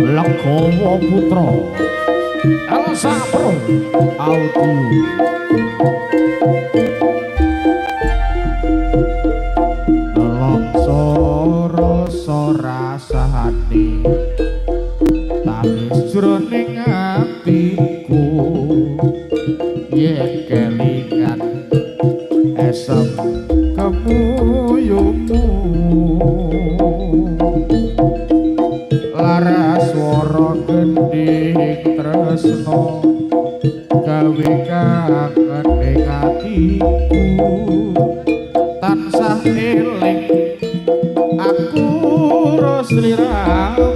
Legowo Putra Elsa Pro Audio Longsoro rasane tangis jroning atiku yen kelingan esem kemuyumu laras swara gendhing tresno gawe kangen atiku tansah eling aku sliramu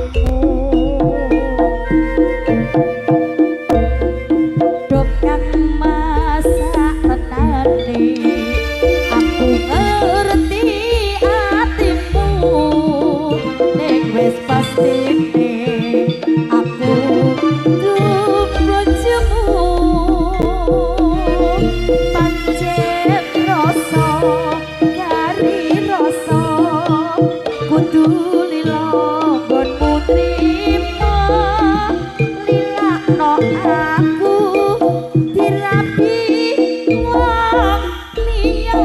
dokang masa tenane aku ngerti atimu ning wis pasti aku dup bojomu pancet rasa kari rasa kudu lila gonmu trima lilakno aku dirapi wong liya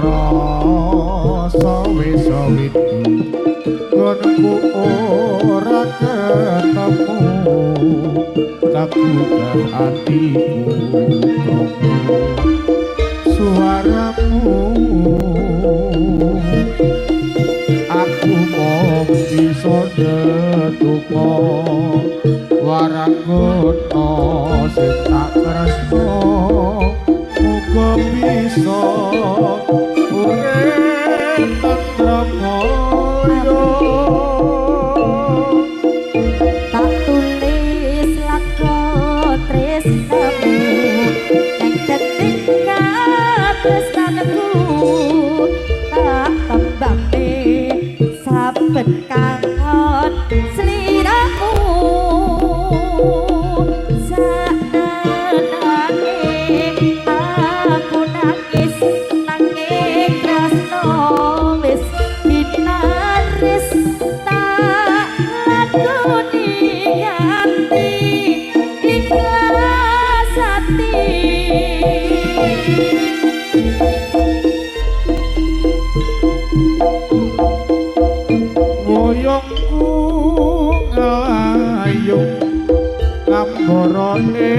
rasa wis gonku ora ketemu kagugah atiku suaramu aku mau bisa detuko waranggono sing tak tresno muga bisa urip tentrem tak tulis lakon tresnamu ning detik katresnanku tak tembake saben kangen sliramu saknane aku nangis nanging tresno wis dinaris tak lakoni ganti ikhlas hati moyongku ngayung ngamborone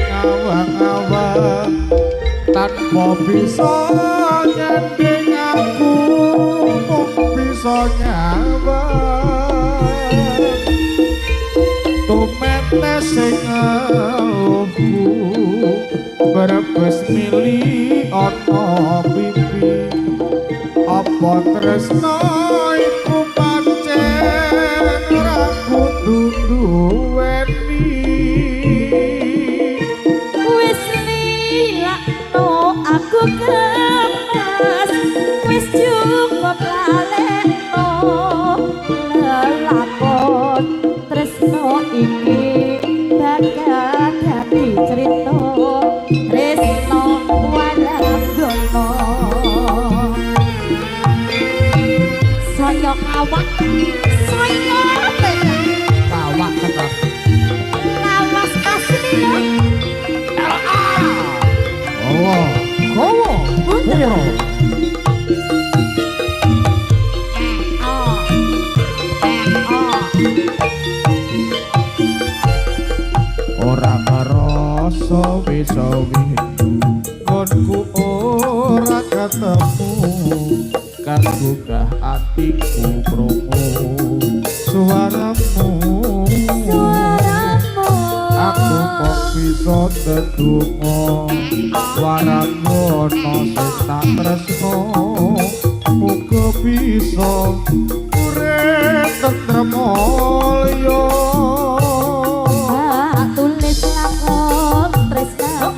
ngawang-awang tanpa bisa nyanding aku mung bisa nyawang tumete sing ngeluhku berebes mili ana pipi apa tresno iku pancen ora kudu duweni wis lilakno aku kemas wis cukup lalekno lelakon tresno iki bakal dadi cerita tresno waranggono saya awak saya kawak tetep lawas aslinya kowo Putra ora ngerasa bisa windu konku ora ketemu kagugah atiku krungu suaramu aku kok bisa tetunggo waranggono sing tak tresno muga bisa urip tentrem mulya tulis lakon tresno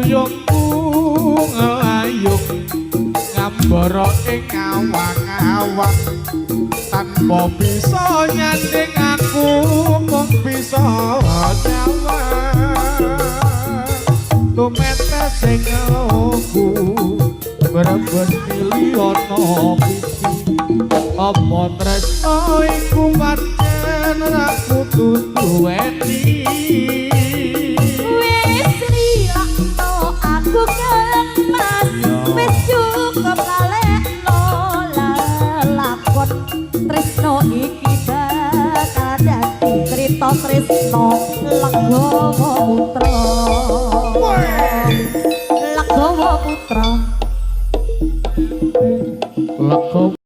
duyungku ngelayung ngambara ing awang-awang tanpa bisa nyanding aku mung bisa nyawang tumetes sing aku berebut miliono pipi apa tresno iku pancen ra kudu duweni Wis lilakno aku kemas wis cukup lalekno lelakon tresno iki bakal dadi crita tresno Legawa Putra Legawa Putra Legawa